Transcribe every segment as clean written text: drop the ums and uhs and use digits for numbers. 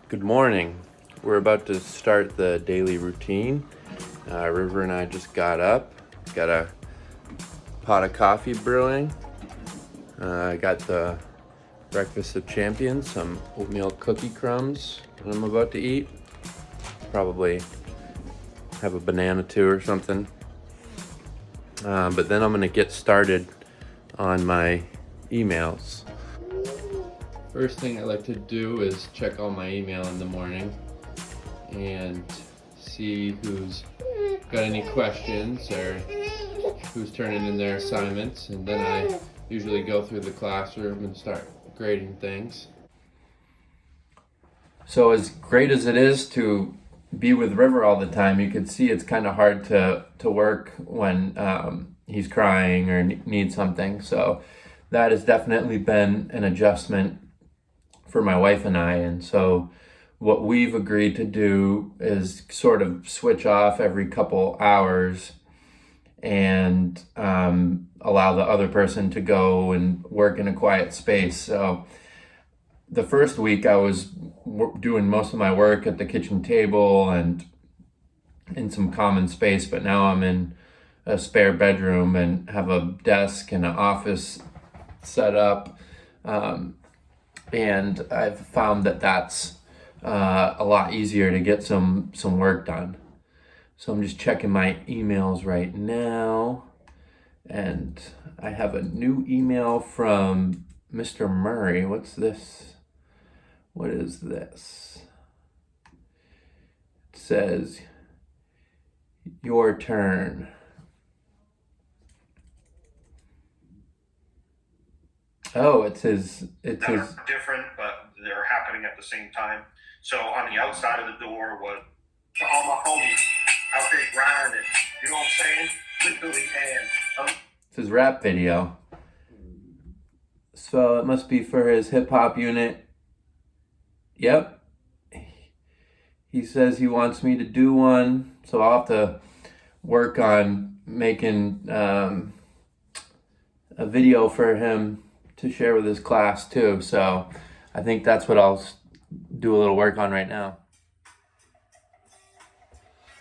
Good morning. We're about to start the daily routine. River and I just got up, got a pot of coffee brewing. I got the breakfast of champions, some oatmeal cookie crumbs that I'm about to eat. Probably have a banana too or something. But then I'm gonna get started on my emails. First thing I like to do is check all my email in the morning and see who's got any questions or who's turning in their assignments, and then I usually go through the classroom and start grading things. So as great as it is to be with River all the time, you can see it's kind of hard to work when he's crying or needs something. So that has definitely been an adjustment for my wife and I. And so what we've agreed to do is sort of switch off every couple hours and allow the other person to go and work in a quiet space. So the first week I was doing most of my work at the kitchen table and in some common space, but now I'm in a spare bedroom and have a desk and an office set up. And I've found that that's a lot easier to get some work done. So I'm just checking my emails right now, and I have a new email from Mr. Murray. What's this? What is this? It says, your turn. Oh, it's his. That are different, but they're happening at the same time. So on the outside of the door was all my homies out there grinding. You know what I'm saying? Literally, and It's his rap video. So it must be for his hip hop unit. Yep. He says he wants me to do one, so I'll have to work on making a video for him to share with his class too. So I think that's what I'll do a little work on right now.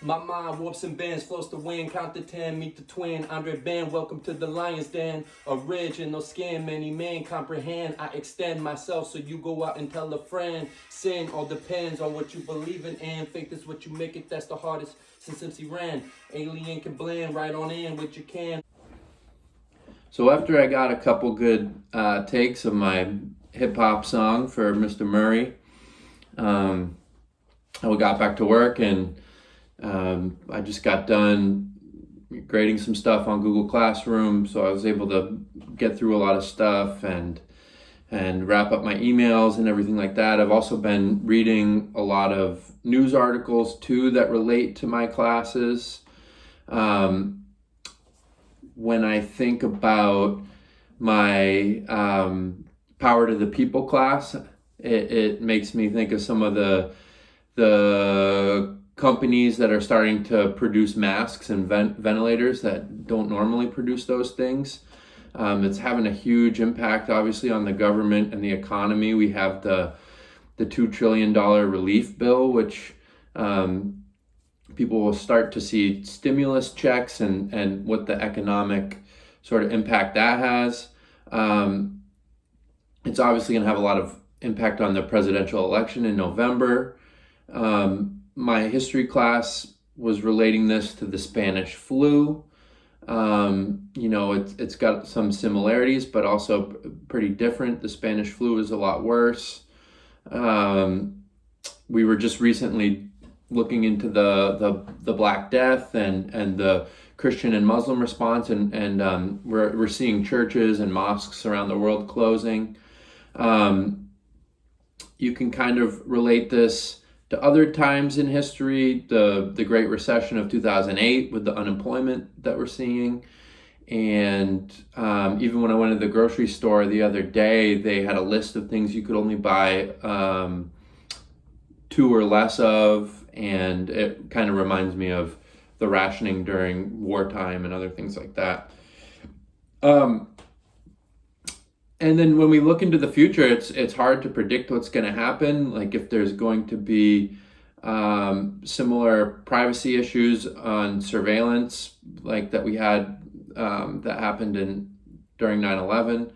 My mind warps and bends, flows to win, count to 10, meet the twin, Andre Band, welcome to the Lion's Den, original skin, many men comprehend, I extend myself so you go out and tell a friend, sin all depends on what you believe in, faith is what you make it, that's the hardest since MC Ren, alien can blend right on in with your can. So after I got a couple good takes of my hip hop song for Mr. Murray, I got back to work, and I just got done grading some stuff on Google Classroom, so I was able to get through a lot of stuff and wrap up my emails and everything like that. I've also been reading a lot of news articles too that relate to my classes. When I think about my Power to the People class, it makes me think of some of the companies that are starting to produce masks and ventilators that don't normally produce those things. It's having a huge impact, obviously, on the government and the economy. We have the $2 trillion relief bill, which people will start to see stimulus checks and what the economic sort of impact that has. It's obviously going to have a lot of impact on the presidential election in November. My history class was relating this to the Spanish flu. It's got some similarities, but also pretty different. The Spanish flu is a lot worse. We were just recently looking into the Black Death and the Christian and Muslim response, and we're seeing churches and mosques around the world closing. You can kind of relate this to other times in history, the Great Recession of 2008 with the unemployment that we're seeing. And even when I went to the grocery store the other day, they had a list of things you could only buy 2 or less of, and it kind of reminds me of the rationing during wartime and other things like that. And then when we look into the future, it's hard to predict what's going to happen. Like if there's going to be similar privacy issues on surveillance, like that we had that happened during 9/11.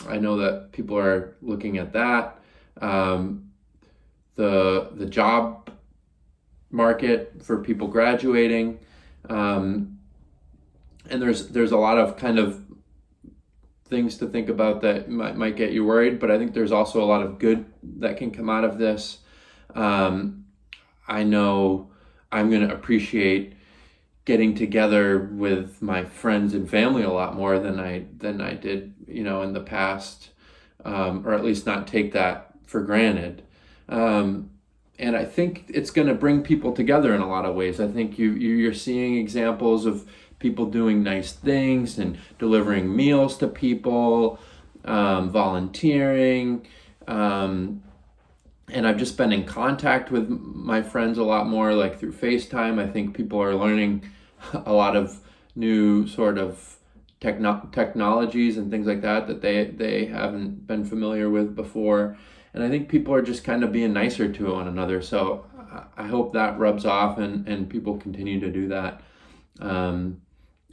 I know that people are looking at that. The job market for people graduating, and there's a lot of kind of things to think about that might get you worried, but I think there's also a lot of good that can come out of this. I know I'm going to appreciate getting together with my friends and family a lot more than I did, in the past, or at least not take that for granted. And I think it's going to bring people together in a lot of ways. I think you're seeing examples of people doing nice things and delivering meals to people, volunteering. And I've just been in contact with my friends a lot more, like through FaceTime. I think people are learning a lot of new sort of technologies and things like that they haven't been familiar with before. And I think people are just kind of being nicer to one another. So I hope that rubs off and people continue to do that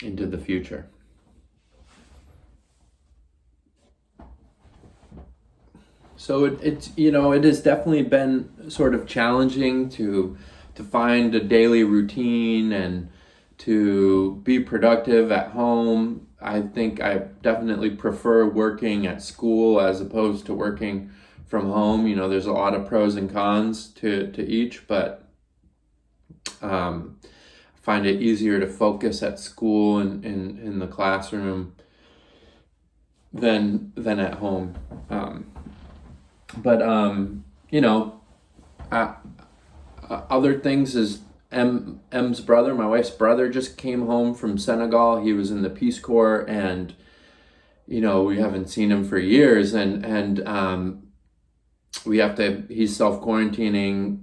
into the future. So it has definitely been sort of challenging to find a daily routine and to be productive at home. I think I definitely prefer working at school as opposed to working from home. There's a lot of pros and cons to each, but I find it easier to focus at school and in the classroom than at home. But other things is M's brother, my wife's brother, just came home from Senegal. He was in the Peace Corps, and we haven't seen him for years, and he's self-quarantining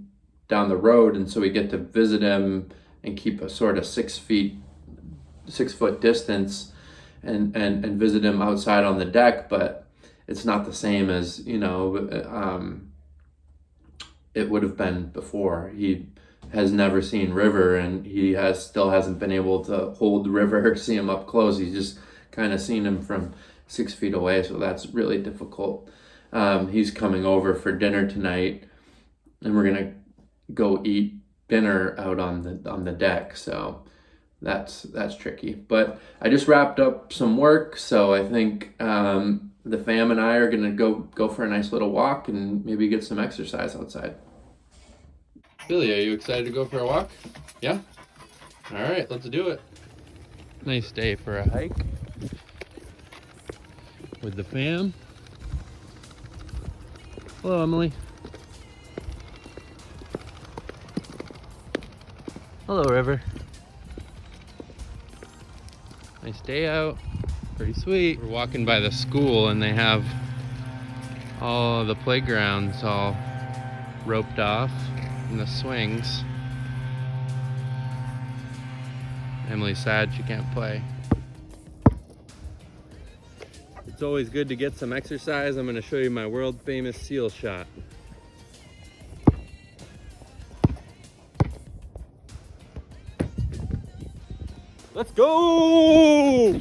down the road, and so we get to visit him and keep a sort of 6 foot distance and visit him outside on the deck, but it's not the same as it would have been before. He has never seen River, and he still hasn't been able to hold River, see him up close. He's just kind of seen him from 6 feet away, so that's really difficult. He's coming over for dinner tonight, and we're gonna go eat dinner out on the deck. So that's tricky. But I just wrapped up some work, so I think the fam and I are gonna go for a nice little walk and maybe get some exercise outside. Billy, are you excited to go for a walk? Yeah? All right, let's do it. Nice day for a hike with the fam. Hello, Emily. Hello, River. Nice day out. Pretty sweet. We're walking by the school, and they have all of the playgrounds all roped off and the swings. Emily's sad she can't play. It's always good to get some exercise. I'm going to show you my world famous seal shot. Let's go!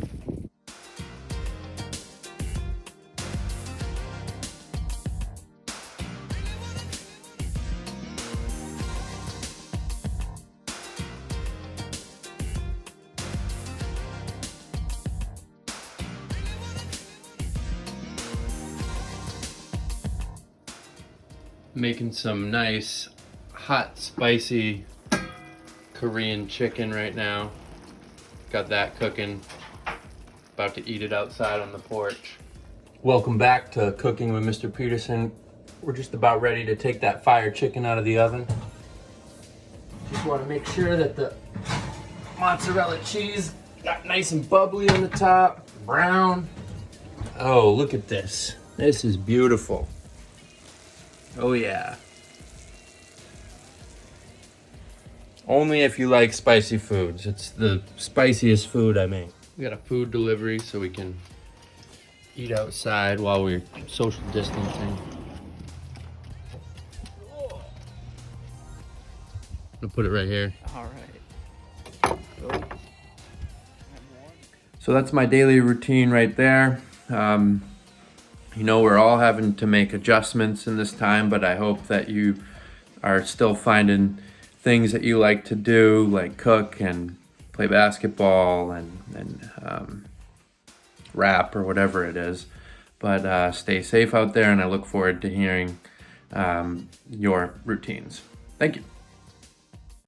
Making some nice hot spicy Korean chicken right now. Got that cooking. About to eat it outside on the porch. Welcome back to Cooking with Mr. Peterson. We're just about ready to take that fire chicken out of the oven. Just want to make sure that the mozzarella cheese got nice and bubbly on the top, brown. Oh, look at this. This is beautiful. Oh yeah. Only if you like spicy foods. It's the spiciest food I make. We got a food delivery so we can eat outside while we're social distancing. I'll put it right here. All right. Go. So that's my daily routine right there. You know, we're all having to make adjustments in this time, but I hope that you are still finding things that you like to do, like cook and play basketball and rap or whatever it is. But stay safe out there, and I look forward to hearing your routines. Thank you.